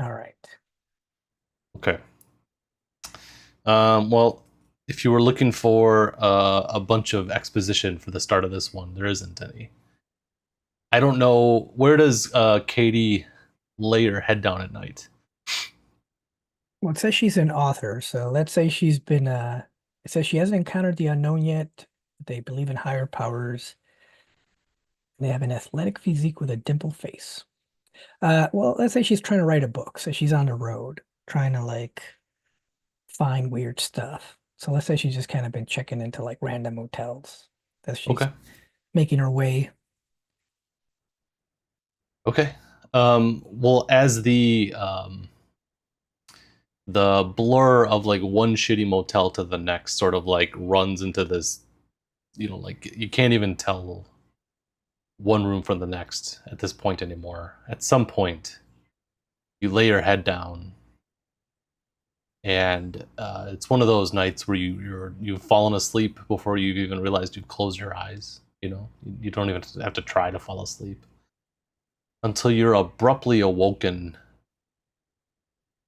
All right. Okay. Well, if you were looking for a bunch of exposition for the start of this one, there isn't any. I don't know, where does Katie lay her head down at night? Well, it says she's an author, so let's say she's been it says she hasn't encountered the unknown yet. They believe in higher powers. They have an athletic physique with a dimple face. Well, let's say she's trying to write a book, so she's on the road trying to like find weird stuff. So let's say she's just kind of been checking into like random hotels that she's Okay. making her way. Okay. Well, as the blur of like one shitty motel to the next sort of like runs into this, like you can't even tell one room from the next at this point anymore. At some point, you lay your head down, and it's one of those nights where you've fallen asleep before you've even realized you've closed your eyes. You don't even have to try to fall asleep until you're abruptly awoken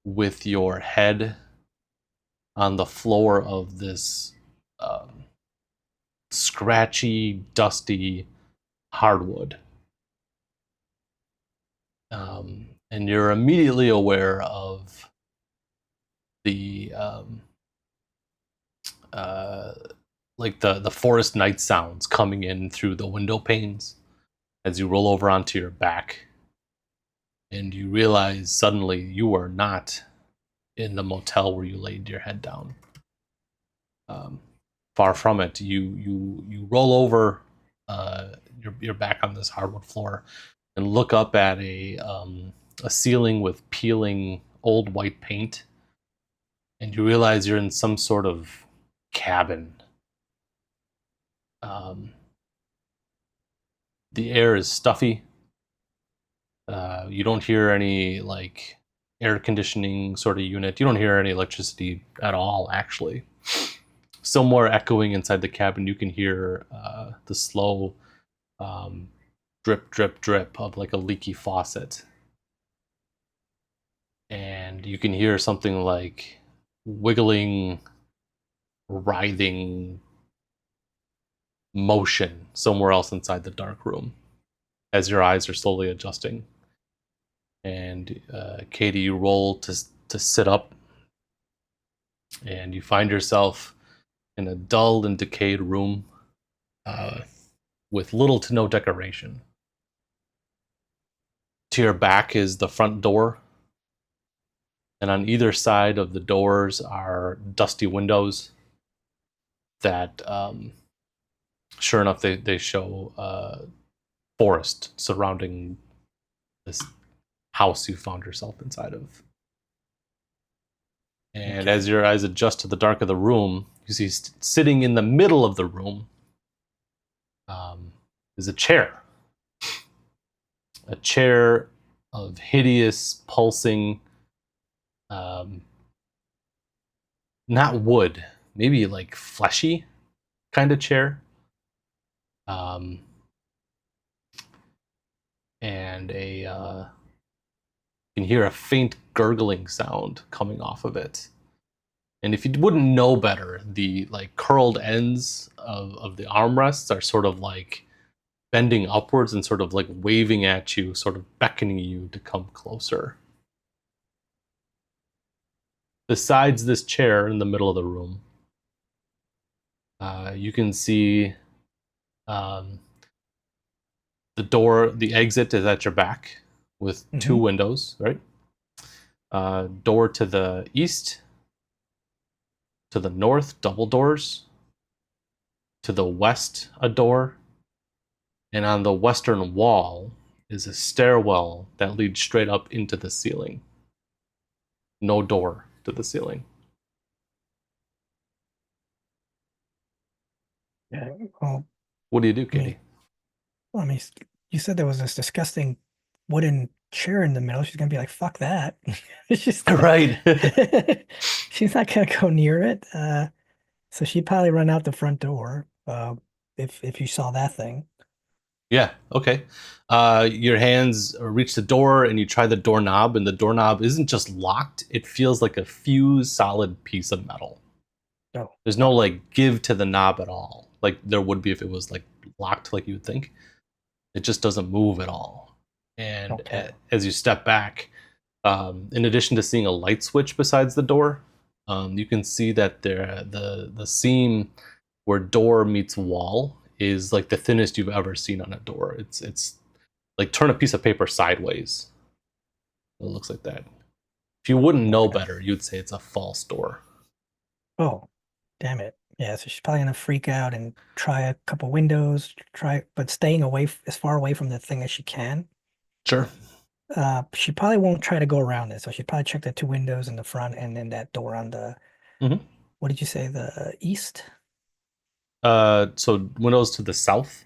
with your head on the floor of this um, scratchy, dusty hardwood. And you're immediately aware of the uh, like the forest night sounds coming in through the window panes as you roll over onto your back, and you realize suddenly you are not in the motel where you laid your head down. Um, Far from it. You roll over your back on this hardwood floor and look up at a ceiling with peeling old white paint, and you realize you're in some sort of cabin. Um, the air is stuffy. You don't hear any like air conditioning sort of unit. You don't hear any electricity at all, actually. Somewhere echoing inside the cabin, you can hear the slow um, drip, drip, drip of like a leaky faucet. And you can hear something like wiggling, writhing motion somewhere else inside the dark room as your eyes are slowly adjusting. And Katie, you roll to sit up, and you find yourself in a dull and decayed room uh, with little to no decoration. To your back is the front door, and on either side of the doors are dusty windows that, sure enough, they show forest surrounding this house you found yourself inside of. And Okay. as your eyes adjust to the dark of the room, you see sitting in the middle of the room um, is a chair of hideous, pulsing, um, not wood, maybe like fleshy kind of chair, um, and you can hear a faint gurgling sound coming off of it. And if you wouldn't know better, the like curled ends of the armrests are sort of like bending upwards and sort of like waving at you, sort of beckoning you to come closer. Besides this chair in the middle of the room, you can see um, the exit is at your back with two Hmm. windows, right? Door to the east, to the north, double doors. To the west, a door. And on the western wall is a stairwell that leads straight up into the ceiling. No door to the ceiling. Yeah. Well, What do you do, I mean, Katie? well, I mean, you said there was this disgusting wooden chair in the middle. She's gonna be like, "Fuck that!" It's just Right. she's not gonna go near it. So she'd probably run out the front door. If you saw that thing. Yeah. Okay. Your hands reach the door, and you try the doorknob, and the doorknob isn't just locked; it feels like a fused, solid piece of metal. Oh, There's no like give to the knob at all, like there would be if it was like locked, like you would think. It just doesn't move at all. And okay. as you step back, in addition to seeing a light switch besides the door, you can see that the seam where door meets wall is like the thinnest you've ever seen on a door. It's like turn a piece of paper sideways. It looks like that. If you wouldn't know Okay. better, you'd say it's a false door. Oh, damn it. Yeah, so she's probably gonna freak out and try a couple windows, but staying away as far away from the thing as she can. Sure. She probably won't try to go around it, so she'd probably check the two windows in the front and then that door on the, Mm-hmm. what did you say, the east? So windows to the south.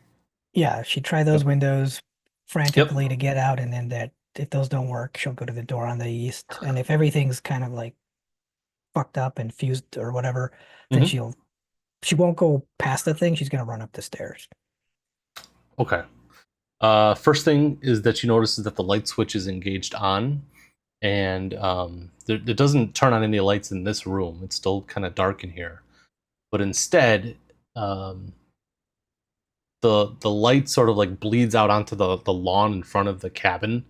Yeah, she'd try those Yep. windows Yep. frantically to get out, and then that if those don't work, she'll go to the door on the east. And if everything's kind of like fucked up and fused or whatever, then Mm-hmm. she won't go past the thing. She's gonna run up the stairs. Okay. First thing is that you notice is that the light switch is engaged on, and it doesn't turn on any lights in this room. It's still kind of dark in here, but instead, um, the light sort of like bleeds out onto the lawn in front of the cabin,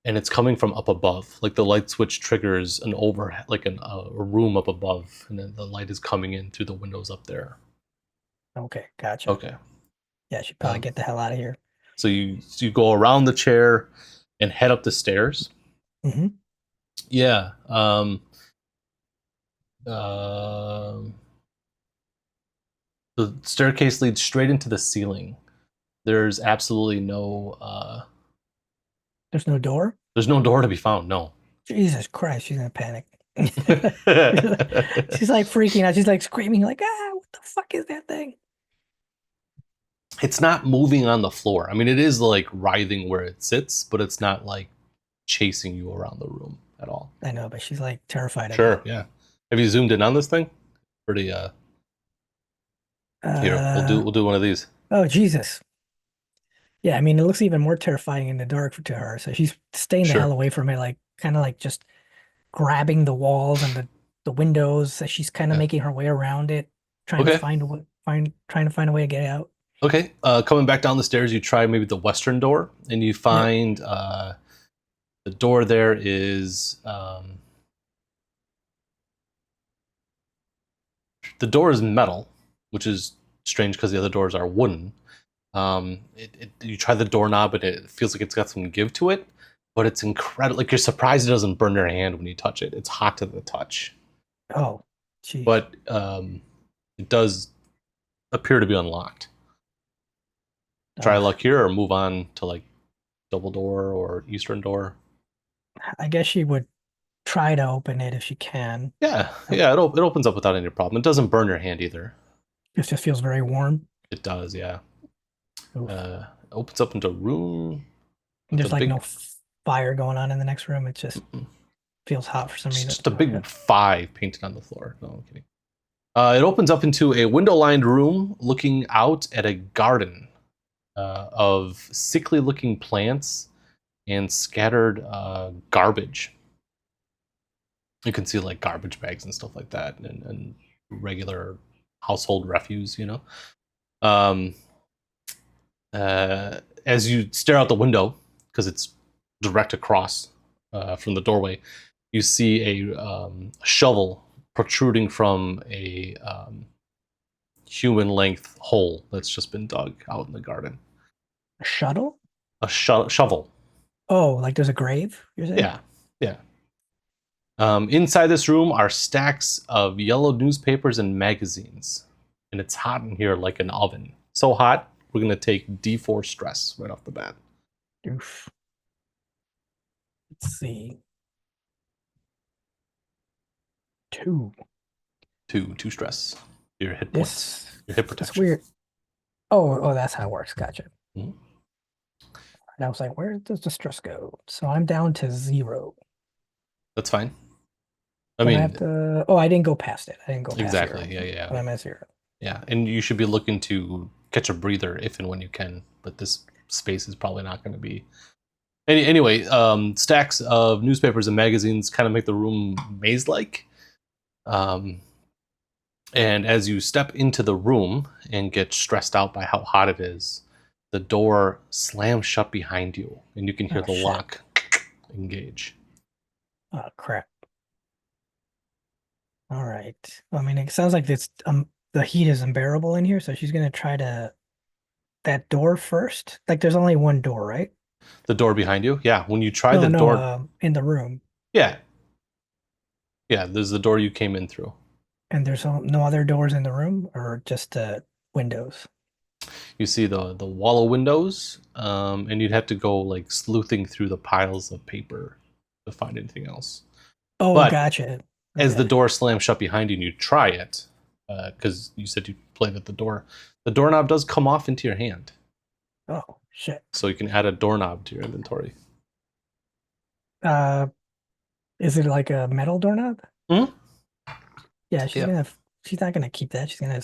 and it's coming from up above. Like the light switch triggers an over like a room up above, and then the light is coming in through the windows up there. Okay, gotcha. Okay. Yeah, she'd probably Um, get the hell out of here. so you go around the chair and head up the stairs. Hmm. Yeah. Um, the staircase leads straight into the ceiling. There's absolutely no. There's no door. There's no door to be found. No. Jesus Christ, she's gonna panic. She's like freaking out. She's like screaming, like, ah, what the fuck is that thing? It's not moving on the floor. I mean, it is like writhing where it sits, but it's not like chasing you around the room at all. I know, but she's like terrified of it. Sure. Yeah. Have you zoomed in on this thing? Pretty. Here, we'll do Uh, we'll do one of these. oh Jesus. Yeah, I mean, it looks even more terrifying in the dark to her. So she's staying the hell Sure. away from it, like kind of like just grabbing the walls and the windows. So she's kind of Yeah. making her way around it, trying to Okay. find a way, trying to find a way to get out. Okay. Coming back down the stairs, you try maybe the western door, and you Yep. find the door there is the door is metal, which is strange because the other doors are wooden. You try the doorknob and it feels like it's got some give to it, but it's incredible. Like you're surprised it doesn't burn your hand when you touch it. It's hot to the touch, Oh, jeez. but it does appear to be unlocked. Try Ugh. luck here or move on to like double door or eastern door. I guess she would try to open it if she can. Yeah, Uh, yeah, it opens up without any problem. It doesn't burn your hand either. It just feels very warm. It does, yeah. Oof. Opens up into a room And with a there's like no big, fire going on in the next room. It just feels hot for some it's reason. just a Okay. big five painted on the floor. No, I'm kidding. It opens up into a window-lined room looking out at a garden of sickly-looking plants and scattered garbage. You can see like garbage bags and stuff like that, and regular household refuse. Um, as you stare out the window, because it's direct across from the doorway, you see a shovel protruding from a human length hole that's just been dug out in the garden. A shuttle? Shovel. Oh, like there's a grave, you're saying? Yeah. Yeah. Inside this room are stacks of yellow newspapers and magazines. And it's hot in here like an oven. So hot, we're going to take D4 stress right off the bat. Oof. Let's see. Two. Two stress. Your hit points. This Your hit that's protection. weird. Oh, that's how it works. Gotcha. Mhm. And I was like, where does the stress go? So I'm down to 0. That's fine. I Then I have mean, to, oh, I didn't go past it. I didn't go past 0. exactly. Yeah, yeah, But I'm at 0. yeah. And you should be looking to catch a breather if and when you can. But this space is probably not going to be. Anyway, stacks of newspapers and magazines kind of make the room maze-like. Um, and as you step into the room and get stressed out by how hot it is, the door slams shut behind you, and you can hear Oh the shit. lock engage. Oh crap. All right. I mean, it sounds like it's the heat is unbearable in here, so she's gonna try to that door first. Like there's only one door, right? The door behind you, yeah. When you try No, the no, door, in the room. yeah, yeah. There's the door you came in through. And there's no other doors in the room or just windows. You see the wall of windows, and you'd have to go like sleuthing through the piles of paper to find anything else. Oh, But gotcha. as the Okay. door slams shut behind you and you try it, because you said you played at the doorknob does come off into your hand. Oh, shit. So you can add a doorknob to your inventory. Uh, is it like a metal doorknob? Hmm. Yeah, Yeah. she's not gonna keep that. She's gonna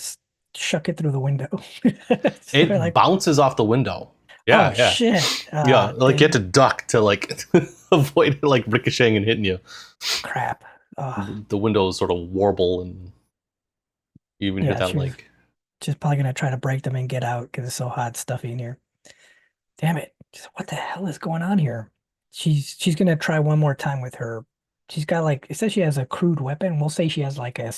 shuck it through the window. They're It like, bounces off the window. oh Yeah, yeah. shit. Yeah. Like you have to Damn, duck to like avoid it like ricocheting and hitting you. crap. The windows sort of warble and you even hear Yeah, that like she's probably gonna try to break them and get out because it's so hot, and stuffy in here. Damn it. What the hell is going on here? She's gonna try one more time with her. She's got like it says she has a crude weapon. We'll say she has like a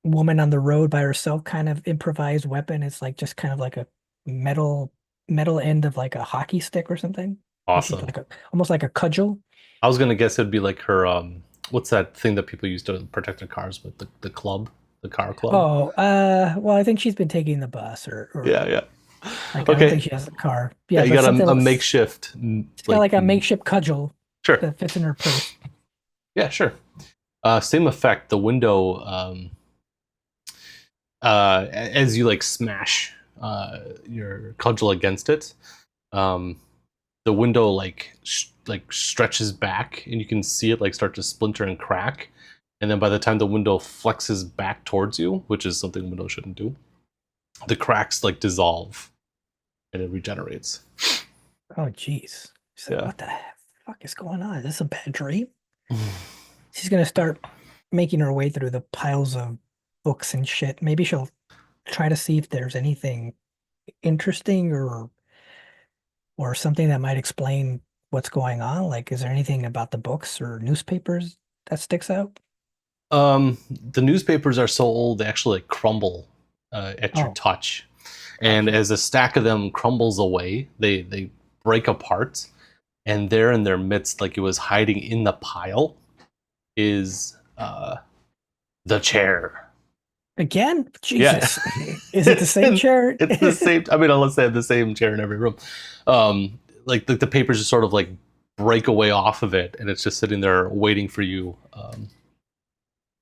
woman on the road by herself kind of improvised weapon. It's like just kind of like a metal metal end of like a hockey stick or something. Like she's awesome. like a almost like a cudgel. I was gonna guess it'd be like her what's that thing that people use to protect their cars with the club, the car club. Oh, well, I think she's been taking the bus Yeah, or yeah. like I don't Okay. think she has a car. Yeah, Yeah, you but got something a else. makeshift She's got like like a makeshift cudgel sure. that fits in her purse. Yeah, sure. Same effect. The window as you like smash your cudgel against it, um, the window like stretches back, and you can see it like start to splinter and crack. And then by the time the window flexes back towards you, which is something windows shouldn't do, the cracks like dissolve and it regenerates. Oh, geez. She's like, Yeah. what the fuck is going on? Is this a bad dream? She's gonna start making her way through the piles of books and shit. Maybe she'll try to see if there's anything interesting or something that might explain what's going on. Like, is there anything about the books or newspapers that sticks out? The newspapers are so old they actually like crumble at your Oh, touch, oh and shit. as a stack of them crumbles away, they break apart, and there in their midst, like it was hiding in the pile, is the chair. Again? Yeah, Jesus. Is it the same chair? it's the same. I mean, unless they have the same chair in every room, like the papers just sort of like break away off of it, and it's just sitting there waiting for you.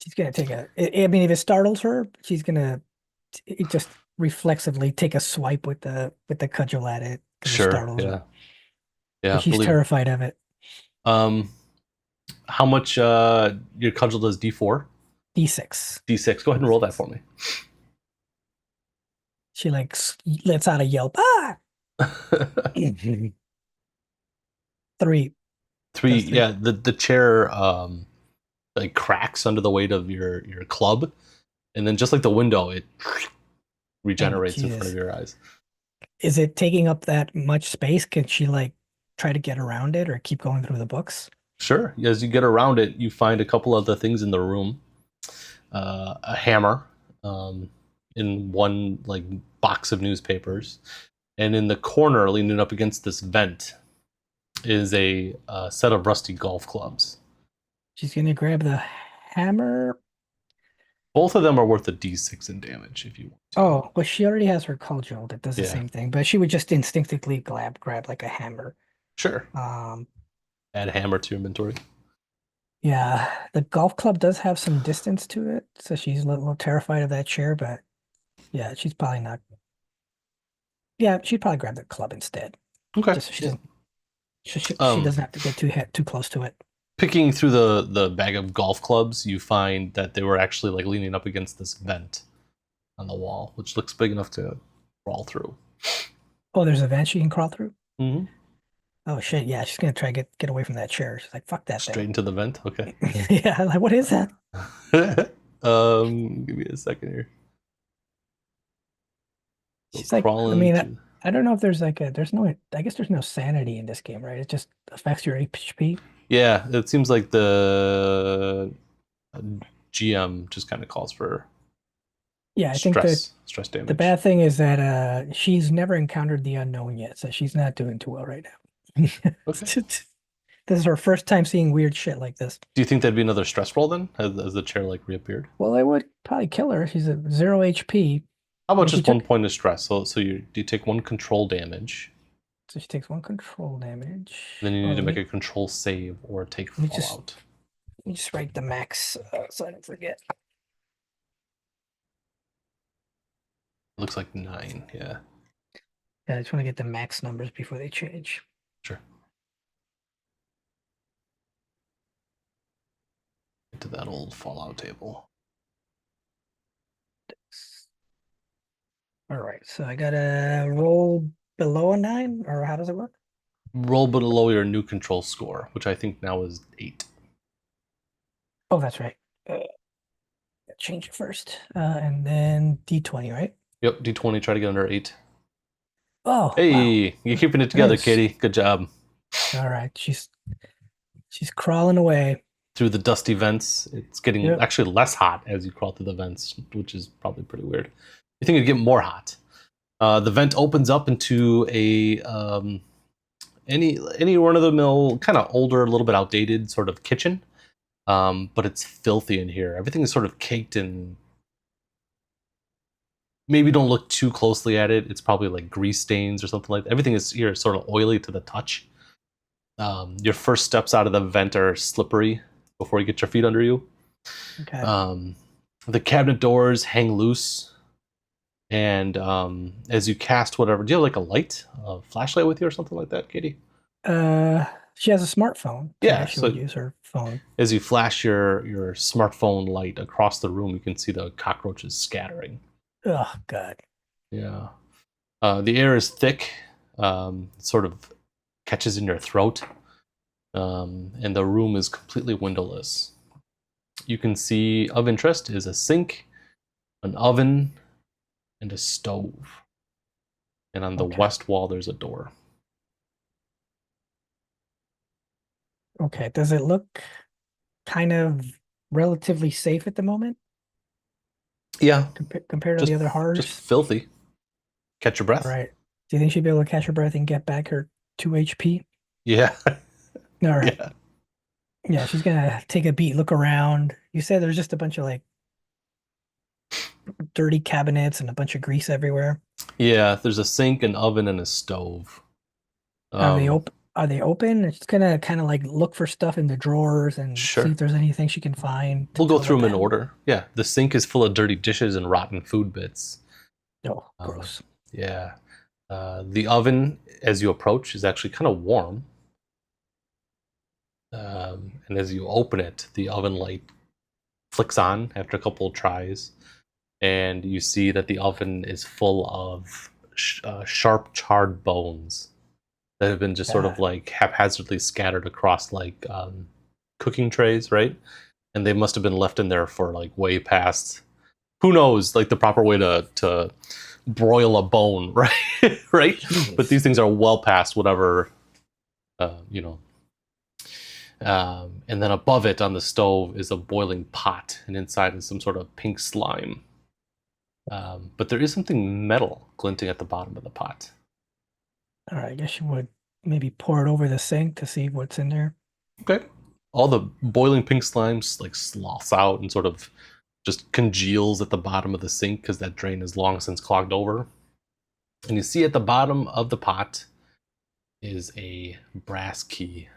She's gonna take I mean, if it startles her, she's gonna just reflexively take a swipe with the cudgel at it because it Sure, startles her. yeah, yeah. But she's Believe. terrified of it. Um, how much your cudgel does D4? D6. D6. Go ahead and roll that for me. She like lets out a yelp. Ah! Three. Three. Does three. Yeah, the chair like cracks under the weight of your club, and then just like the window, it Oh, regenerates in front of Jesus. your eyes. Is it taking up that much space? Can she like try to get around it or keep going through the books? Sure. As you get around it, you find a couple of the things in the room. A hammer, in one like box of newspapers, and in the corner, leaning up against this vent, is a set of rusty golf clubs. She's gonna grab the hammer. Both of them are worth a D6 in damage if you want to. Oh, well, she already has her cudgel that does the Yeah, same thing, but she would just instinctively grab like a hammer. sure. Um, Add a hammer to your inventory. yeah, the golf club does have some distance to it, so she's a little terrified of that chair, but yeah, she's probably not. Yeah, she'd probably grab the club instead, Okay. just so she Yeah. doesn't. She Um, doesn't have to get too close to it. Picking through the bag of golf clubs, you find that they were actually like leaning up against this vent. on the wall, which looks big enough to crawl through. Oh, there's a vent she can crawl through. Mm-hmm. Oh shit, yeah, she's gonna try to get away from that chair. She's like, fuck that Straight thing. into the vent. Okay. Yeah, like what is that? Give me a second here. Go She's like, I crawling mean, through. I don't know if there's like a, there's no, I guess there's no sanity in this game, right? It just affects your HP. Yeah, it seems like the GM just kind of calls for Yeah, I think that stress the damage. bad thing is that she's never encountered the unknown yet, so she's not doing too well right now. Okay. This is her first time seeing weird shit like this. Do you think that'd be another stress roll then, as the chair like reappeared? Well, I would probably kill her. She's at 0 HP. How I about mean, she just one took, point of stress? So you take one control damage, so she takes one control damage. then you Oh, need to make a control save or take let me just fallout. let me just write the max so I don't forget. It looks like 9. Yeah, Yeah, I just want to get the max numbers before they change. sure. Get to that old fallout table. All right, so I gotta roll below a 9, or how does it work? Roll below your new control score, which I think now is 8. Oh, that's right. Change it first, and then D20, right? Yep, D20. Try to get under 8. Oh, wow, Hey, you're keeping it together, nice. Katie. Good job. All right, she's crawling away. Through the dusty vents, it's getting Yep. actually less hot as you crawl through the vents, which is probably pretty weird. You think it'd get more hot. The vent opens up into a any run of the mill, kind of older, a little bit outdated sort of kitchen, but it's filthy in here. Everything is sort of caked in. Maybe don't look too closely at it. It's probably like grease stains or something like that. Everything is here sort of oily to the touch. Your first steps out of the vent are slippery before you get your feet under you. Okay. Um, the cabinet doors hang loose, and as you cast whatever, do you have like a flashlight with you or something like that, Katie? Uh, she has a smartphone, so I Yeah. guess she would So use her phone. as you flash your smartphone light across the room, you can see the cockroaches scattering. Oh God. Yeah. The air is thick, sort of catches in your throat, and the room is completely windowless. You can see of interest is a sink, an oven, and a stove. And on the Okay. west wall, there's a door. Okay. Does it look kind of relatively safe at the moment Yeah, compared to the just other just horrors? filthy. Catch your All breath. right. Do you think she'd be able to catch her breath and get back her 2 HP? Yeah, All right. yeah, Yeah, she's gonna take a beat, look around. You said there's just a bunch of like dirty cabinets and a bunch of grease everywhere. yeah. There's a sink, an oven, and a stove. Are they Um, open? Are they open? She's gonna kind of like look for stuff in the drawers and see sure. if there's anything she can find to We'll go fill the through them in pan. order. Yeah, the sink is full of dirty dishes and rotten food bits. Oh, Um, gross. yeah. The oven, as you approach, is actually kind of warm. And as you open it, the oven light flicks on after a couple of tries, and you see that the oven is full of sharp, charred bones that have been just sort of God. like haphazardly scattered across like cooking trays, right? And they must have been left in there for like way past who knows, like the proper way to broil a bone, right? Right? But Jesus. these things are well past whatever, you know. And then above it on the stove is a boiling pot, and inside is some sort of pink slime. But there is something metal glinting at the bottom of the pot. All right, I guess you would maybe pour it over the sink to see what's in there. Okay. All the boiling pink slime like sloughs out and sort of just congeals at the bottom of the sink because that drain is long since clogged over. And you see at the bottom of the pot is a brass key.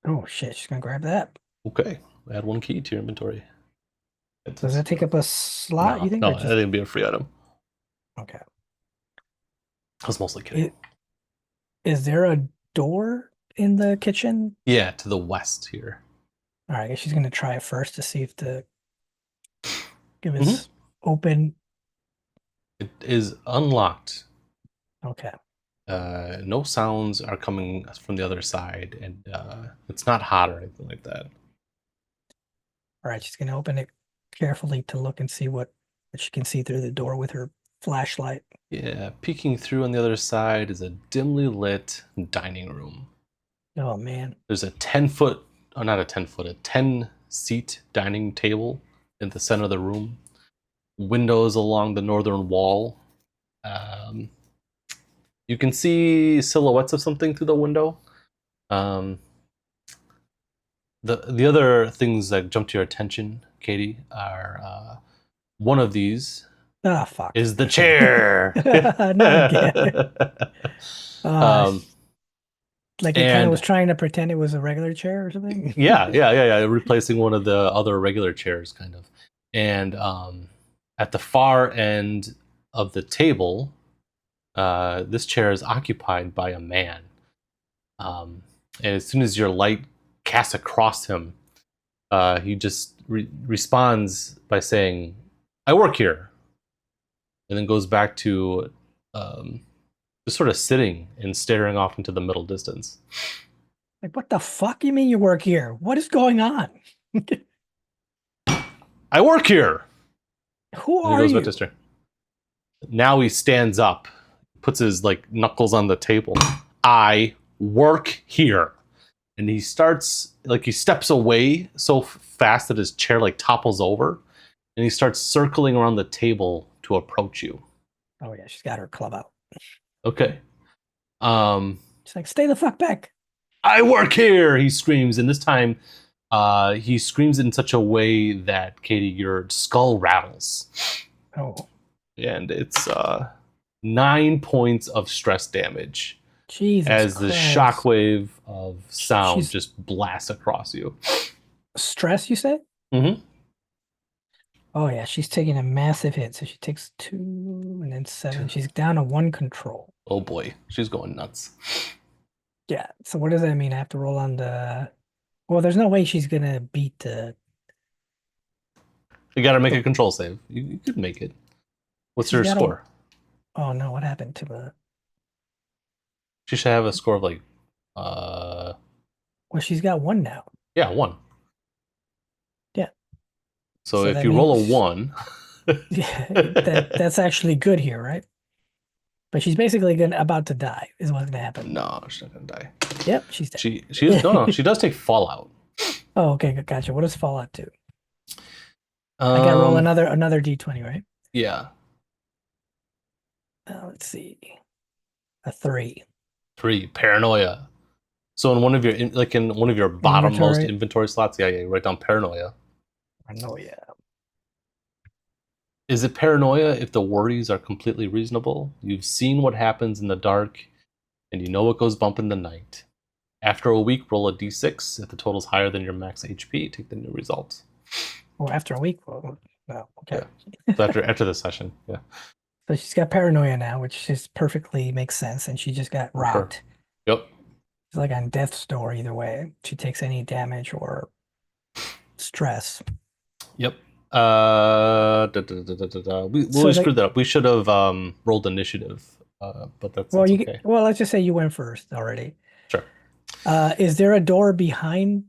Oh shit, she's gonna grab that. Okay. Add 1 key to your inventory. Does that take up a slot, you No, think, or no, that just didn't be a free item. okay? I was mostly kidding. I- Is there a door in the kitchen? Yeah, to the west here. All right, I guess she's gonna try it first to see if the if Mm-hmm. it's open. It is unlocked. Okay. No sounds are coming from the other side, and it's not hot or anything like that. All right, she's gonna open it carefully to look and see what she can see through the door with her flashlight. Yeah, peeking through on the other side is a dimly lit dining room. Oh man. There's a 10-foot, oh, not a 10-foot, a 10-seat dining table in the center of the room. Windows along the northern wall. Um, you can see silhouettes of something through the window. Um, the other things that jump to your attention, Katie, are one of these Ah, fuck. is the chair. Not again. Uh, um, like it kind of was and trying to pretend it was a regular chair or something. yeah, replacing one of the other regular chairs, kind of. And at the far end of the table, this chair is occupied by a man. And as soon as your light casts across him, he just responds by saying, "I work here," and then goes back to um, just sort of sitting and staring off into the middle distance. Like, what the fuck you mean you work here? What is going on? I work here. Who And he are goes back to you? staring. Now he stands up, puts his like knuckles on the table. I work here. And he starts like he steps away so fast that his chair like topples over, and he starts circling around the table to approach you. Oh yeah, she's got her club out. Okay. Um, She's like, stay the fuck back. I work here, he screams, and this time he screams in such a way that Katie, your skull rattles. Oh, And it's 9 points of stress damage Jesus as the Christ. shockwave of sound She's just blasts across you. stressed, you say? Mm-hmm. Oh yeah, she's taking a massive hit. So she takes 2 and then 7. She's down to 1 control. Oh boy, she's going nuts. Yeah. So what does that mean? I have to roll on the. Well, there's no way she's gonna beat You got to make the. a control save. You could make it. What's She's her got a. score? Oh no, what happened to the? She should have a score of like, uh, Well, she's got 1 now. yeah, 1. Yeah. So So if that you roll a means 1, yeah, that's actually good here, right? But she's basically gonna about to die, is what's gonna happen. no, she's not gonna die. Yep, she's She is no, dead. she does take fallout. Oh, okay, gotcha. What does Fallout do? I gotta roll Um, another D20, right? yeah, Let's see. A 3. 3 paranoia. So in one of your like in one of your bottommost Inventory. inventory slots, yeah, you write down paranoia. I know, yeah. Is it paranoia if the worries are completely reasonable? You've seen what happens in the dark, and you know what goes bump in the night. After a week, roll a d6. If the total's higher than your max HP, take the new result. Oh, after a week. Well, no, okay. Yeah. So after the session, yeah, So she's got paranoia now, which just perfectly makes sense, and she just got for sure. rocked. Yep. It's like on death's door either way. She takes any damage or stress. Yep. We So screwed like, that up. We should have rolled initiative, but well, that's okay. well, let's just say you went first already. Sure. Is there a door behind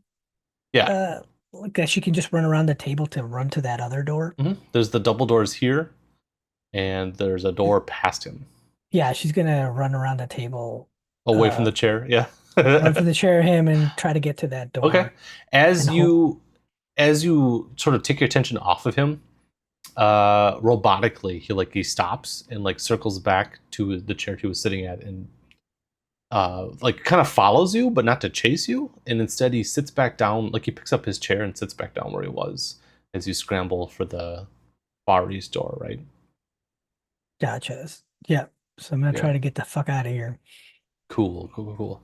Yeah. uh like that she can just run around the table to run to that other door? There's the double doors here, and there's a door past him, Yeah, she's gonna run around the table, away from uh, the chair. Yeah. run for the chair him and try to get to that Okay. door As and hope. you sort of take your attention off of him, robotically he stops and like circles back to the chair he was sitting at and like kind of follows you, but not to chase you. And instead he sits back down, like he picks up his chair and sits back down where he was as you scramble for the far east door, right? Gotcha. Yeah. So I'm gonna Yeah. try to get the fuck out of here. Cool.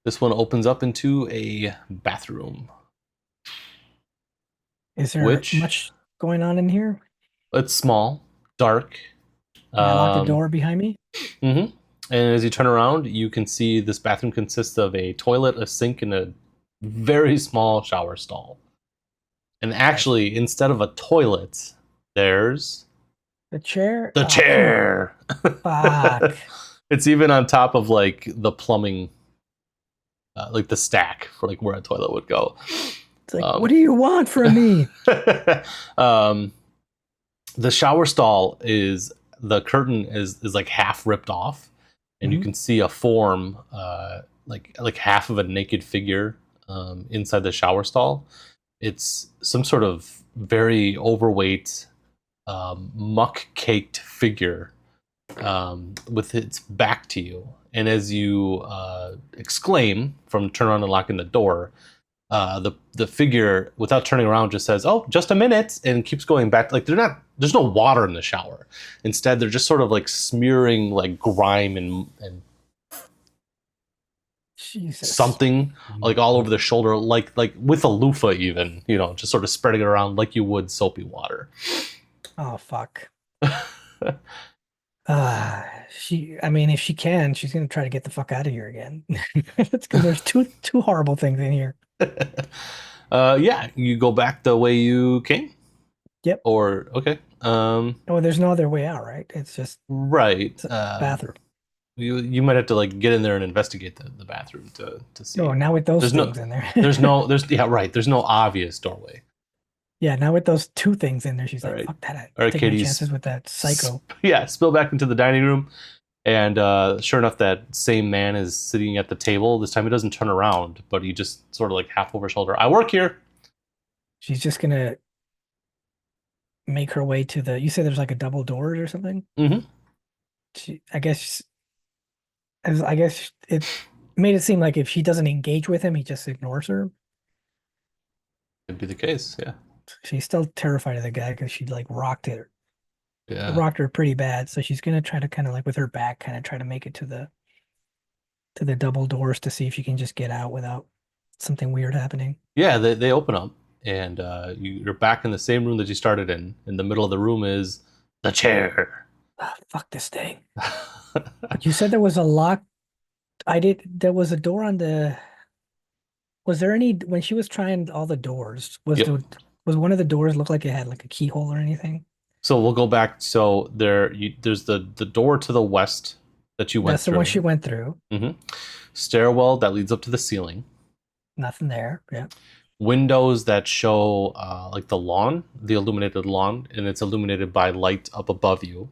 This one opens up into a bathroom, Is there which much going on in here? it's small, dark. Can I lock the Um, door behind me? And as you turn around, you can see this bathroom consists of a toilet, a sink, and a very small shower stall. And Nice. actually, instead of a toilet, there's The chair? The Oh, come on. chair. Fuck. It's even on top of like the plumbing, like the stack for like where a toilet would go. It's like, what Um, do you want from me? um, the shower stall is the curtain is like half ripped off, and you Hmm. can see a form, like half of a naked figure inside the shower stall. It's some sort of very overweight, muck caked figure with its back to you. And as you exclaim from turn around and locking the door, the figure, without turning around, just says, "Oh, just a minute," and keeps going back. Like they're not. There's no water in the shower. Instead, they're just sort of like smearing like grime and Jesus. something like all over the shoulder, like with a loofah, even just sort of spreading it around like you would soapy water. Oh, fuck. I mean, if she can, she's gonna try to get the fuck out of here again. It's because there's two horrible things in here. Yeah, you go back the way you came, Yep. or okay, Oh, there's no other way out, right? It's just right. it's a bathroom. You might have to like get in there and investigate the bathroom to Oh, see. now with those There's no, things in there. there's yeah, right. There's no obvious doorway. Yeah, now with those two things in there, she's All like, right, fuck that. I'm all right, taking my Katie. chances with that psycho. Yeah, spill back into the dining room, and sure enough, that same man is sitting at the table. This time, he doesn't turn around, but he just sort of like half over his shoulder. I work here. She's just gonna make her way to you said there's like a double doors or something? Mm-hmm. I guess I guess it made it seem like if she doesn't engage with him, he just ignores her. Could be the case. Yeah. She's still terrified of the guy because she like Yeah. rocked her pretty bad. So she's gonna try to kind of like with her back, kind of try to make it to the double doors to see if she can just get out without something weird happening. Yeah. They open up, and you're back in the same room that you started in. In the middle of the room is the chair. Ah, fuck this thing. But you said there was a lock. There was a door on the, was there any, when she was trying all the doors, Yep. was one of the doors look like it had like a keyhole or anything? So we'll go back. So there's the door to the west that you went That's the one she through. went through. Hmm. Stairwell that leads up to the ceiling. Nothing there. Yeah. Windows that show like the lawn, the illuminated lawn, and it's illuminated by light up above you.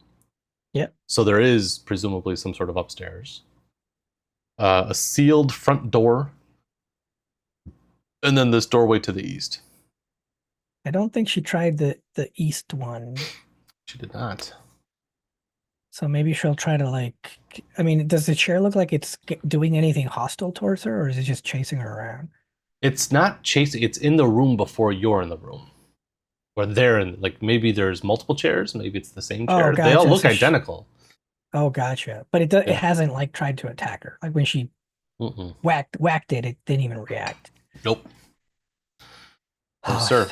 Yep. So there is presumably some sort of upstairs. A sealed front door, and then this doorway to the east. I don't think she tried the east one. She did not. So maybe she'll try to like, I mean, does the chair look like it's doing anything hostile towards her, or is it just chasing her around? It's not chasing. It's in the room before you're in the room. Or they're in. Like maybe there's multiple chairs. Maybe it's the same Oh, chair. They all gotcha. look identical. Oh, gotcha. But it Yeah. hasn't like tried to attack her. Like when she Mm-mm. whacked it, it didn't even react. Nope. No, Oh, sir.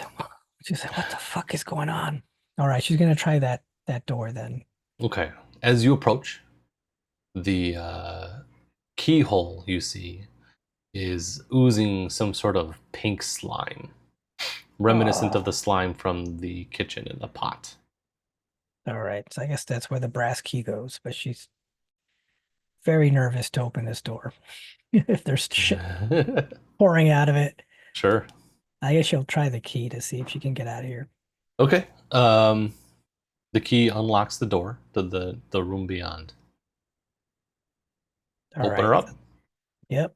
she's like, what the fuck is going on? All right, she's gonna try that door then. Okay. As you approach, the keyhole you see is oozing some sort of pink slime, reminiscent of Oh, the slime from the kitchen in the pot. all right. So I guess that's where the brass key goes. But she's very nervous to open this door. If there's shit pouring out of it, Sure. I guess she'll try the key to see if she can get out of here. Okay. The key unlocks the door to the room beyond. All Open her right. up. Yep.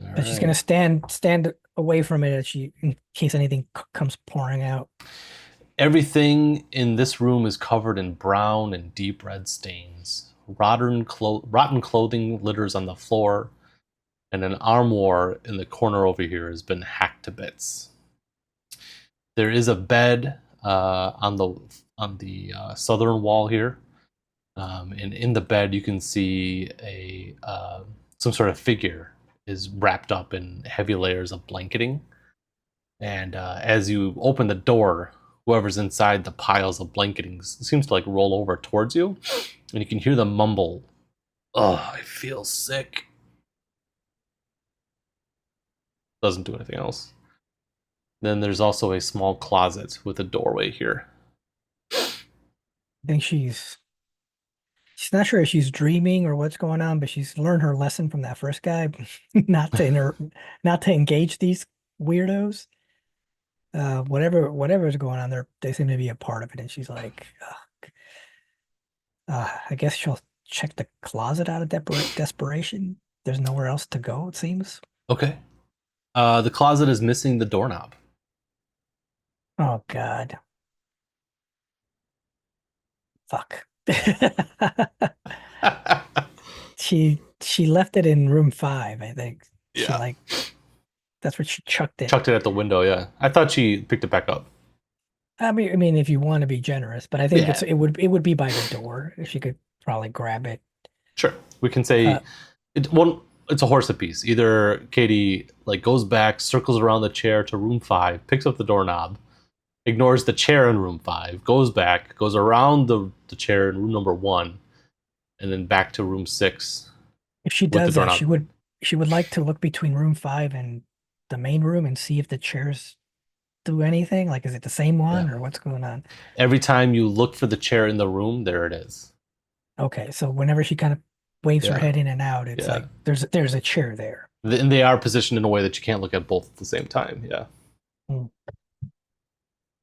All But she's right. gonna stand away from it as in case anything comes pouring out. Everything in this room is covered in brown and deep red stains. Rotten clothing litters on the floor, and an armoire in the corner over here has been hacked to bits. There is a bed on the southern wall here, and in the bed you can see a some sort of figure is wrapped up in heavy layers of blanketing. And as you open the door, whoever's inside the piles of blanketing seems to like roll over towards you, and you can hear them mumble, "Oh, I feel sick." Doesn't do anything else. Then there's also a small closet with a doorway here. I think she's not sure if she's dreaming or what's going on, but she's learned her lesson from that first guy, not to not to engage these weirdos. Whatever is going on there, they seem to be a part of it. And she's like, I guess she'll check the closet out of desperation. There's nowhere else to go, it seems. Okay. The closet is missing the doorknob. Oh God, fuck. She left it in room five, I think. She Yeah. like that's where she chucked it. Chucked it at the window, yeah. I thought she picked it back up. I mean, if you want to be generous, but I think Yeah, it would be by the door if she could probably grab it. sure. We can Uh, say it's a horse apiece. Either Katie like goes back, circles around the chair to room 5, picks up the doorknob, ignores the chair in room 5, goes back, goes around the chair in room number 1, and then back to room 6 if she with the does that, doorknob. she would like to look between room five and the main room and see if the chairs do anything. Like, is it the same Yeah. one or what's going on? Every time you look for the chair in the room, there it is. Okay, so whenever she kind of waves her Yeah. head in and out, it's Yeah. like there's a chair there. And they are positioned in a way that you can't look at both at the same time. Yeah. Hmm,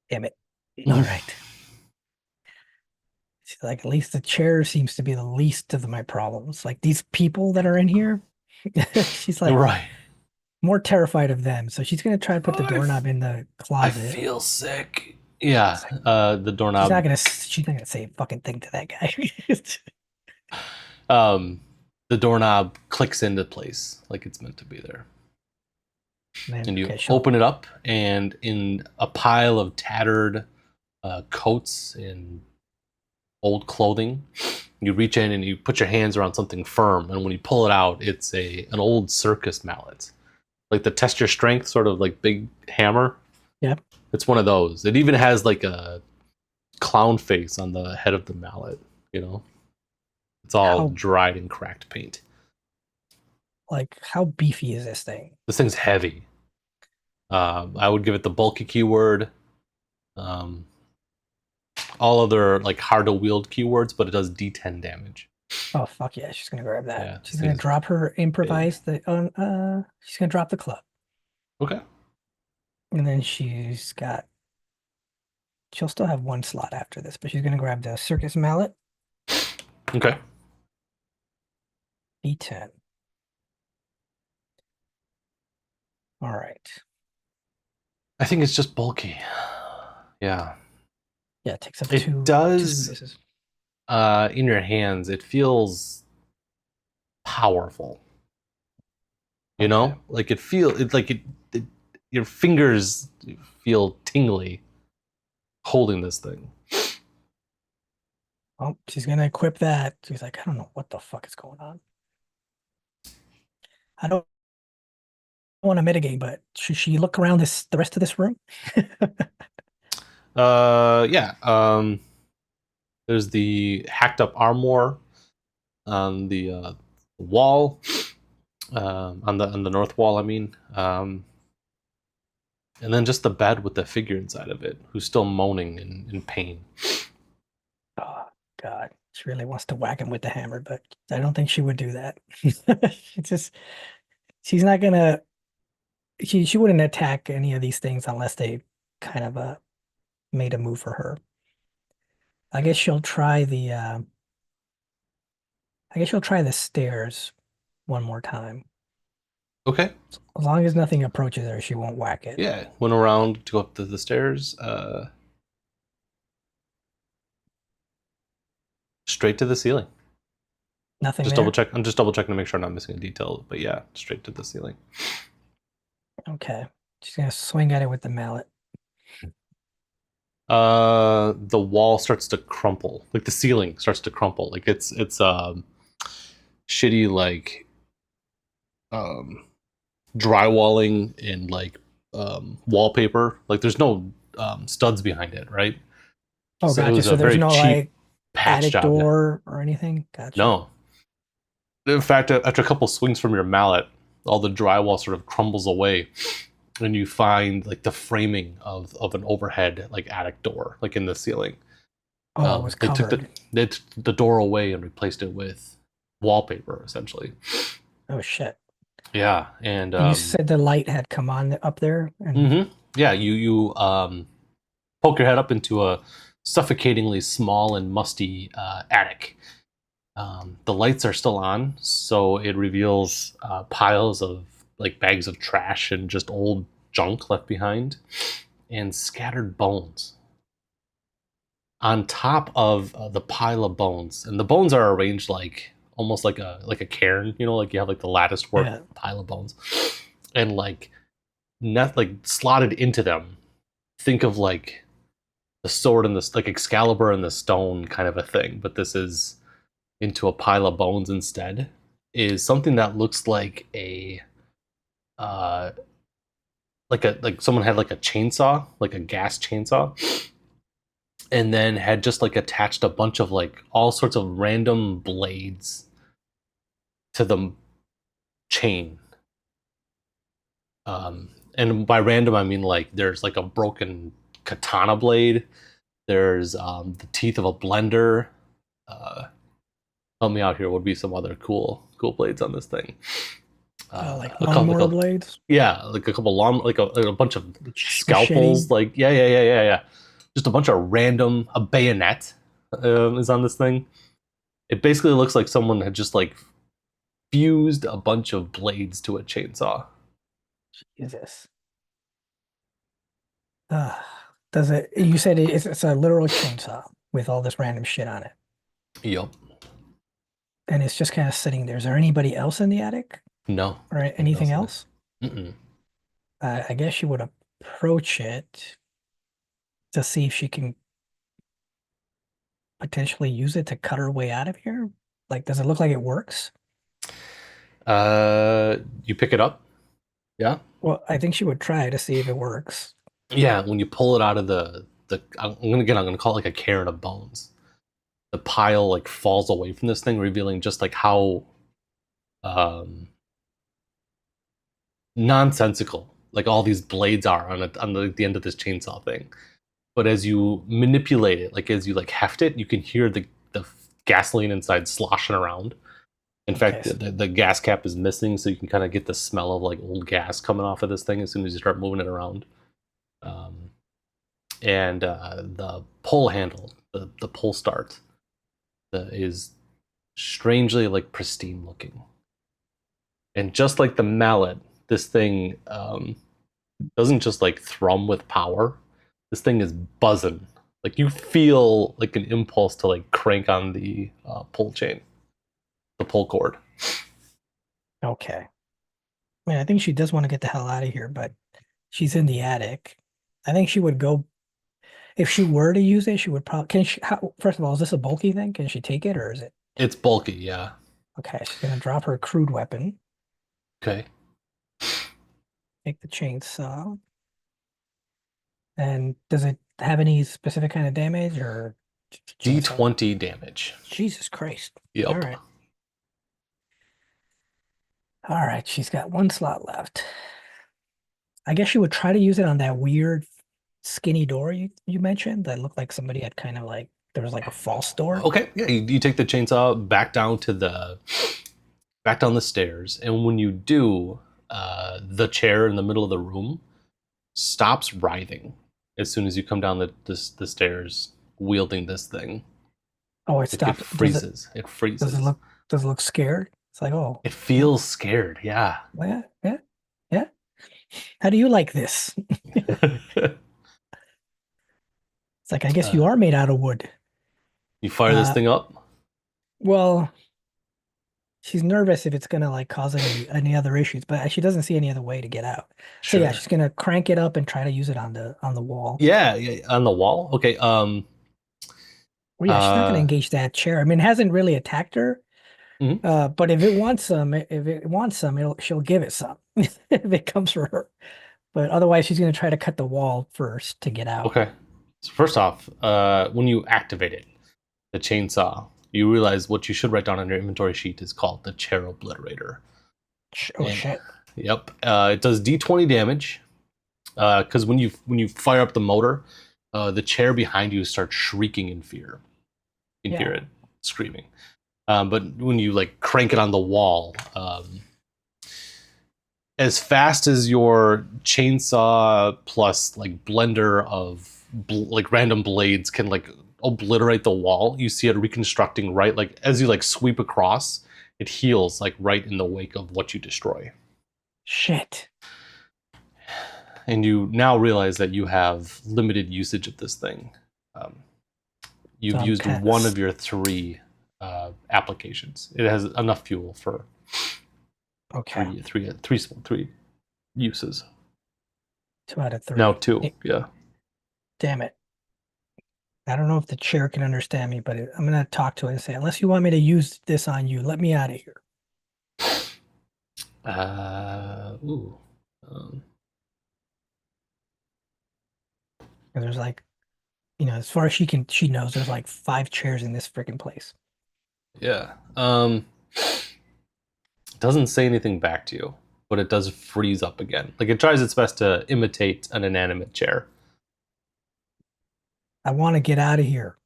damn it. All right. She's like, at least the chair seems to be the least of my problems. Like these people that are in here, she's like Right. more terrified of them. So she's gonna try to put the Oh, doorknob in the I closet. feel sick. Yeah. It's like, The doorknob. she's not gonna say a fucking thing to that guy. Um, the doorknob clicks into place like it's meant to be there. Man, And you okay, open it up, and in a pile of tattered coats and old clothing, you reach in and you put your hands around something firm, and when you pull it out, it's an old circus mallet, like the test your strength sort of like big hammer. yep. It's one of those. It even has like a clown face on the head of the mallet. You know, it's all How dried and cracked paint. how beefy is this thing? This thing's heavy. I would give it the bulky keyword. Um, all other like hard to wield keywords, but it does D10 damage. Oh fuck yeah, she's gonna grab that. Yeah, She's this gonna thing's drop her big. improvise the she's gonna drop the club. Okay. And then she'll still have one slot after this, but she's gonna grab the circus mallet. Okay. D10. All right. I think it's just bulky. Yeah. Yeah, it takes up It two does spaces. in your hands, it feels powerful. You Okay. know? Like it your fingers feel tingly holding this thing. Well, she's gonna equip that. She's like, I don't know what the fuck is going on. I don't want to mitigate, but should she look around the rest of this room? Yeah. There's the hacked up armor on the wall, on the north wall. I mean, and then just the bed with the figure inside of it, who's still moaning in pain. Oh God, she really wants to whack him with the hammer, but I don't think she would do that. She just she's not gonna she wouldn't attack any of these things unless they kind of made a move for her. I guess she'll try the stairs one more time. Okay. As long as nothing approaches her, she won't whack it. Yeah. Went around to go up the stairs. Straight to the ceiling. Nothing Just double there? check. I'm just double checking to make sure I'm not missing a detail. But yeah, straight to the ceiling. Okay. She's gonna swing at it with the mallet. The wall starts to crumple. Like the ceiling starts to crumple. Like it's shitty like um drywalling and like wallpaper. Like there's no studs behind it, right? Oh, So it gotcha. was So a there's very no cheap like patch attic job. Yeah. door or anything? Gotcha. No. In fact, after a couple swings from your mallet, all the drywall sort of crumbles away, and you find like the framing of an overhead like attic door, like in the ceiling. Oh, it was They took covered. the door away and replaced it with wallpaper, essentially. Oh shit. Yeah, and And you said the light had come on up there, and yeah, you poke your head up into a suffocatingly small and musty attic. The lights are still on, so it reveals piles of like bags of trash and just old junk left behind, and scattered bones on top of the pile of bones. And the bones are arranged like almost like a cairn, like you have like the lattice work yeah. pile of bones, and like like slotted into them. Think of like the sword and the like Excalibur and the stone kind of a thing, but this is into a pile of bones instead. Is something that looks uh like someone had like a chainsaw, like a gas chainsaw, and then had just like attached a bunch of like all sorts of random blades to the chain. And by random I mean like there's like a broken katana blade. There's the teeth of a blender. Uh, Help me out here. Would be some other cool blades on this thing. Like A couple, lawnmower blades, yeah, like a couple long, like a bunch of machete. scalpels. Like yeah. Just a bunch of random. A bayonet is on this thing. It basically looks like someone had just like fused a bunch of blades to a chainsaw. Jesus. Uh, does it? You said it's a literal chainsaw with all this random shit on it, Yup. and it's just kind of sitting there. Is there anybody else in the attic No. or Anything anything else in it? else? Mm-mm. I guess you would approach it to see if she can potentially use it to cut her way out of here. Like, does it look like it works? You pick it up. Yeah. Well, I think she would try to see if it works. Yeah. When you pull it out of the, I'm gonna call it like a cairn of bones. The pile like falls away from this thing, revealing just like how um nonsensical like all these blades are on the end of this chainsaw thing. But as you manipulate it, like as you like heft it, you can hear the gasoline inside sloshing around. In Okay, fact, the gas cap is missing, so you can kind of get the smell of like old gas coming off of this thing as soon as you start moving it around. Um, and the pull handle, the pull start, is strangely like pristine looking. And just like the mallet, this thing doesn't just like thrum with power. This thing is buzzing. Like you feel like an impulse to like crank on the pull chain, the pull cord. okay. I mean, I think she does want to get the hell out of here, but she's in the attic. I think she would go if she were to use it. She would probably can she? First of all, is this a bulky thing? Can she take it, or is it It's bulky, yeah. okay? She's gonna drop her crude weapon, Okay. take the chainsaw, and does it have any specific kind of damage or chainsaw? D20 damage. Jesus Christ! All Yep. right, all right. She's got one slot left. I guess she would try to use it on that weird skinny door you mentioned that looked like somebody had kind of like there was like a false door. Okay. Yeah. You take the chainsaw back down the stairs, and when you do, the chair in the middle of the room stops writhing as soon as you come down the stairs wielding this thing. Oh, it It stopped. freezes. It Does it freezes. look scared? It's like, oh, It well, feels scared. Yeah. yeah, yeah, yeah. How do you like this? It's like, I guess you uh, are made out of wood. you fire this Uh, thing up. well, she's nervous if it's gonna like cause any other issues, but she doesn't see any other way to get out. So yeah, Sure. she's gonna crank it up and try to use it on the wall. Yeah, yeah, on the wall. Okay. Well, yeah, she's not gonna Uh. engage that chair. I mean, it hasn't really attacked her. Mhm. But if it wants some, she'll give it some if it comes for her. But otherwise, she's gonna try to cut the wall first to get out. Okay. So first off, when you activate it, the chainsaw, you realize what you should write down on your inventory sheet is called the chair obliterator. Oh And shit. yep, it does D20 damage. Because when you fire up the motor, The chair behind you starts shrieking in fear. You can hear Yeah. it screaming. But when you like crank it on the wall, as fast as your chainsaw plus like blender of like random blades can like obliterate the wall, you see it reconstructing right like as you like sweep across, it heals like right in the wake of what you destroy. Shit. And you now realize that you have limited usage of this thing. Um, So you've I'm used kind of one of your three applications. It has enough fuel for okay. three uses. 2 out of 3. Now two, yeah. Damn it. I don't know if the chair can understand me, but I'm gonna talk to it and say, unless you want me to use this on you, let me out of here. Ooh. Um, And there's like, as far as she knows, there's like 5 chairs in this freaking place. yeah. It doesn't say anything back to you, but it does freeze up again. Like it tries its best to imitate an inanimate chair. I want to get out of here.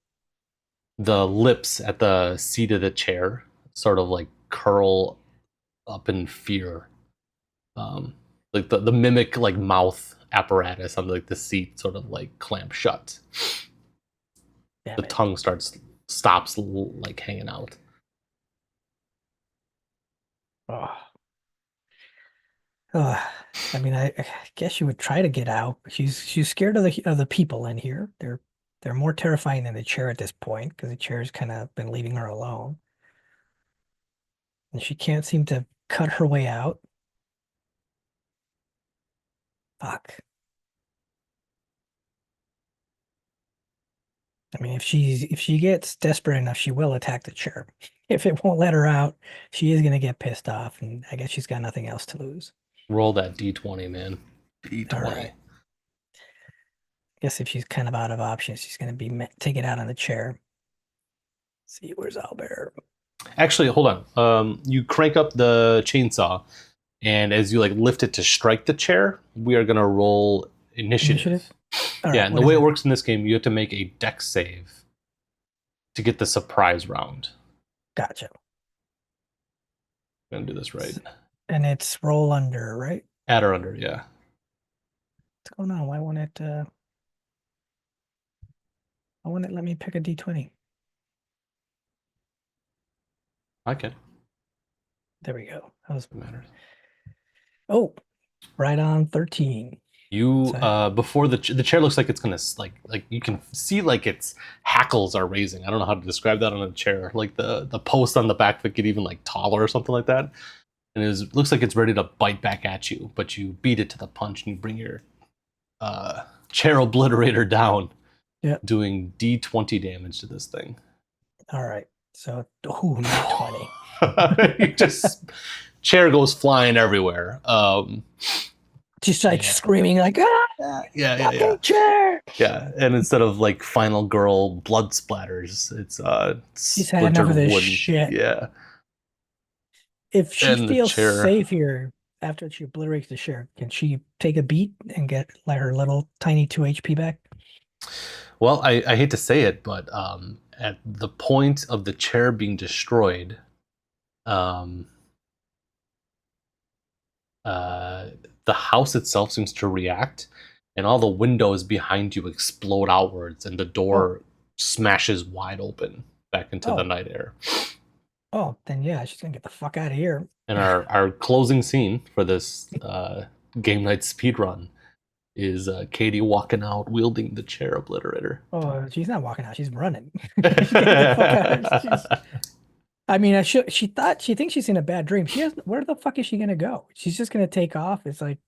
The lips at the seat of the chair sort of like curl up in fear. Um, like the mimic like mouth apparatus on like the seat sort of like clamp shut. Damn The it. tongue stops like hanging out. Oh. Oh. I mean, I guess you would try to get out. She's scared of the people in here. They're more terrifying than the chair at this point because the chair's kind of been leaving her alone, and she can't seem to cut her way out. Fuck. I mean, if she gets desperate enough, she will attack the chair. If it won't let her out, she is gonna get pissed off, and I guess she's got nothing else to lose. Roll that d20, man. All right. D20. Guess if she's kind of out of options, she's gonna be take it out on the chair. Let's see, where's Albert? Actually, hold on. You crank up the chainsaw, and as you like lift it to strike the chair, we are gonna roll Initiative. initiative. All Yeah, right. and the What is way it that? works in this game, you have to make a dex save to get the surprise round. Gotcha. I'm gonna do this right. And it's roll under, right? At or under, yeah. What's going on? Why won't it let me pick a D20? I can. There we go. I was It matters. oh, right on 13. You So before the chair looks like it's gonna like you can see like its hackles are raising. I don't know how to describe that on a chair. Like the post on the back that get even like taller or something like that. And it looks like it's ready to bite back at you, but you beat it to the punch and you bring your chair obliterator down, yeah. doing D20 damage to this thing. All right. So not 20. You just chair goes flying everywhere. She's like Yeah, screaming like yeah. fucking chair. Yeah, and instead of like final girl blood splatters, it's She's had enough splintered of this wood. shit. Yeah, If she and the feels chair. safe here after she obliterates the chair, can she take a beat and get like her little tiny 2 HP back? Well, I hate to say it, but at the point of the chair being destroyed, um, uh, the house itself seems to react, and all the windows behind you explode outwards, and the Oh, door smashes wide open back into the oh, night air. then yeah, she's gonna get the fuck out of here. And our closing scene for this game night speed run is Katie walking out wielding the chair obliterator. Oh, she's not walking out, she's running. She's getting the fuck out of here. I mean, she thinks she's in a bad dream. Where the fuck is she gonna go? She's just gonna take off. It's like,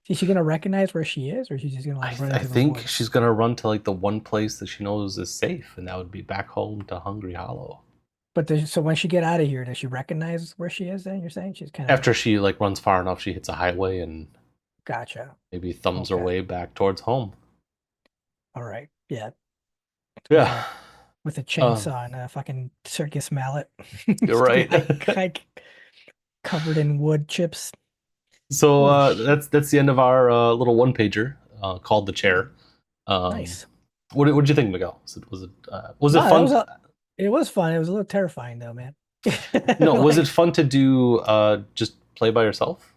is she gonna recognize where she is, or is she just gonna like run I into the think woods? she's gonna run to like the one place that she knows is safe, and that would be back home to Hungry Hollow. But so when she get out of here, does she recognize where she is? Then you're saying she's kind of After she like runs far enough, she hits a highway and gotcha. maybe thumbs her Okay, way back towards home. all right, yeah. With Yeah, a with a um, chainsaw and a fucking circus mallet, you're just be right. like covered in wood chips. So Holy shit! that's the end of our little one pager called the chair. Um, Nice. what did you think, Miguel? Was it No, that fun? was it was fun. It was a little terrifying though, man. No, was it Like, fun to do just play by yourself?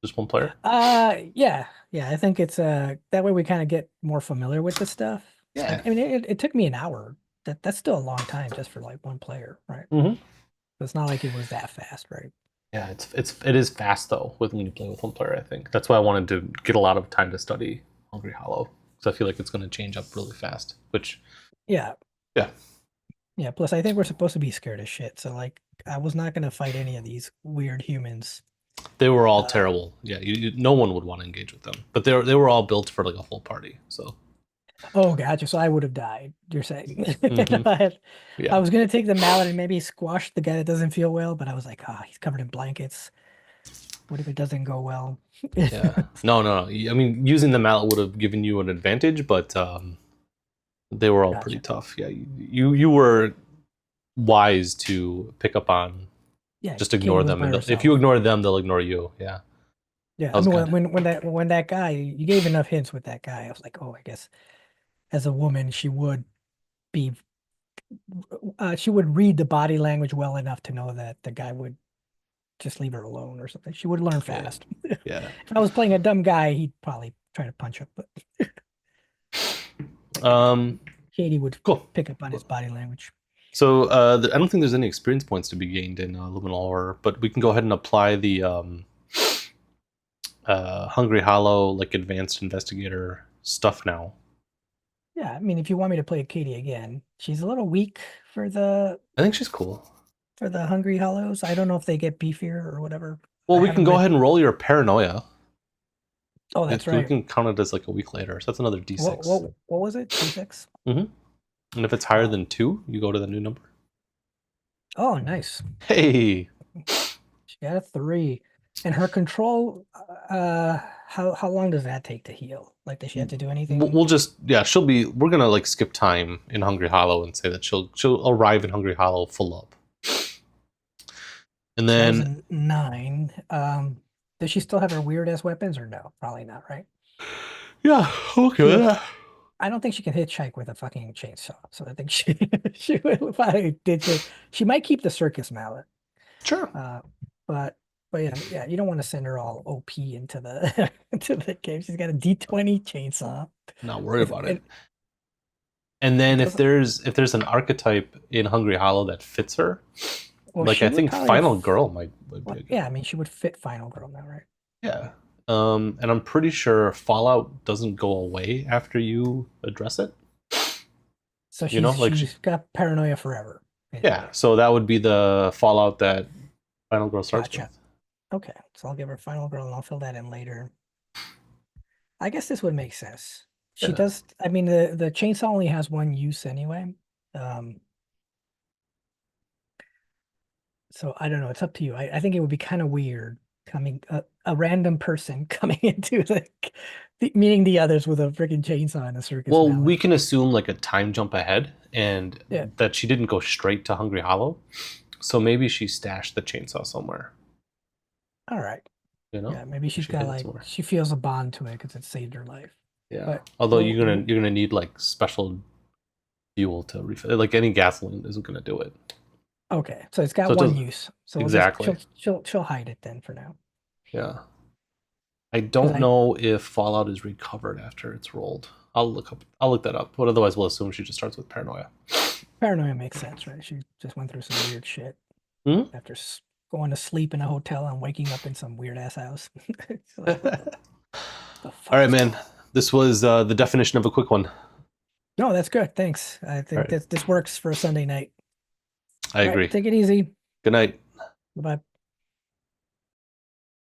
Just one player? yeah, yeah. I think it's that way we kind of get more familiar with the stuff. Yeah. I mean, it took me an hour. That's still a long time just for like one player, right? Hmm. It's not like it was that fast, right? Yeah, it is fast though with when you play with one player. I think that's why I wanted to get a lot of time to study Hungry Hollow because I feel like it's going to change up really fast. Which, Yeah, yeah, yeah. Plus, I think we're supposed to be scared as shit. So like, I was not gonna fight any of these weird humans. they were all Uh, terrible. Yeah, no one would want to engage with them. But they were all built for like a full party. So, oh, gotcha. So I would have died. You're saying? hmm, I yeah, was gonna take the mallet and maybe squash the guy that doesn't feel well, but I was like, ah, he's covered in blankets. What if it doesn't go well? yeah. No, no, no. I mean, using the mallet would have given you an advantage, but they were all pretty Gotcha. tough. Yeah, you were wise to pick up on. Yeah, Just Katie ignore was them, by and if you herself. ignore them, they'll ignore you. Yeah, Yeah, that I was mean good. when that guy you gave enough hints with that guy, I was like, oh, I guess as a woman she would be she would read the body language well enough to know that the guy would just leave her alone or something. She would learn Yeah, fast. yeah. If I was playing a dumb guy, he'd probably try to punch up, but Um, Katie would cool. pick up on his body language. So I don't think there's any experience points to be gained in Liminal Horror, but we can go ahead and apply the Hungry Hollow like advanced investigator stuff now. Yeah, I mean, if you want me to play Katie again, she's a little weak for I think she's cool. the Hungry Hollows. I don't know if they get beefier or whatever. Well, I we can haven't go read. ahead and roll your paranoia. Oh, that's We right. can count it as like a week later, so that's another d6. What was it? D6? Hmm. And if it's higher Oh, than 2, you go to the new number. oh, nice. Hey, She got a 3. And her control, how long does that take to heal? Like, does she have to do anything? we'll just yeah. We're gonna like skip time in Hungry Hollow and say that she'll arrive in Hungry Hollow full up, and So that was then a 9. Does she still have her weird ass weapons or no? Probably not, right? yeah, okay She with would. that. I don't think she can hitchhike with a fucking chainsaw. So I think she she would probably ditch it. She might keep the circus mallet. Sure, Uh, but yeah, you don't want to send her all OP into the into the game. She's got a D20 chainsaw. not worry If about it. it, And then it if doesn't, there's an archetype in Hungry Hollow that fits her, well, like she I would think probably Final Girl might be well, a good yeah, I one. mean, she would fit Final Girl now, right? Yeah. And I'm pretty sure Fallout doesn't go away after you address it. So You know, like she's got paranoia forever, yeah. basically. So that would be the Fallout that Final Girl starts with. Gotcha. Okay, so I'll give her Final Girl and I'll fill that in later. I guess this would make sense. She Yeah. does, I mean, the chainsaw only has one use anyway. Um, so I don't know. It's up to you. I think it would be kind of weird coming a random person coming into meeting the others with a freaking chainsaw and a circus Well, mallet. we can assume like a time jump ahead, and Yeah. that she didn't go straight to Hungry Hollow. So maybe she stashed the chainsaw somewhere. All right. You know, Yeah. Maybe she's she got hid it like somewhere. she feels a bond to it because it saved her life. Yeah. But Although well, you're gonna need like special fuel to refill. Like any gasoline isn't gonna do it. okay. So it's So got it one does use. So we'll just exactly. she'll hide it then for now. Yeah. I Because don't know if Fallout is recovered after it's rolled. I'll look that up. But otherwise, we'll assume she just starts with paranoia. paranoia makes sense, right? She just went through some weird shit Hmm? after going to sleep in a hotel and waking up in some weird ass house. It's like, what the All fuck right, is going man. on? This was the definition of a quick one. No, that's good. Thanks. I All think right. this works for a Sunday night. I All right, agree. take it easy. Good night. Bye bye.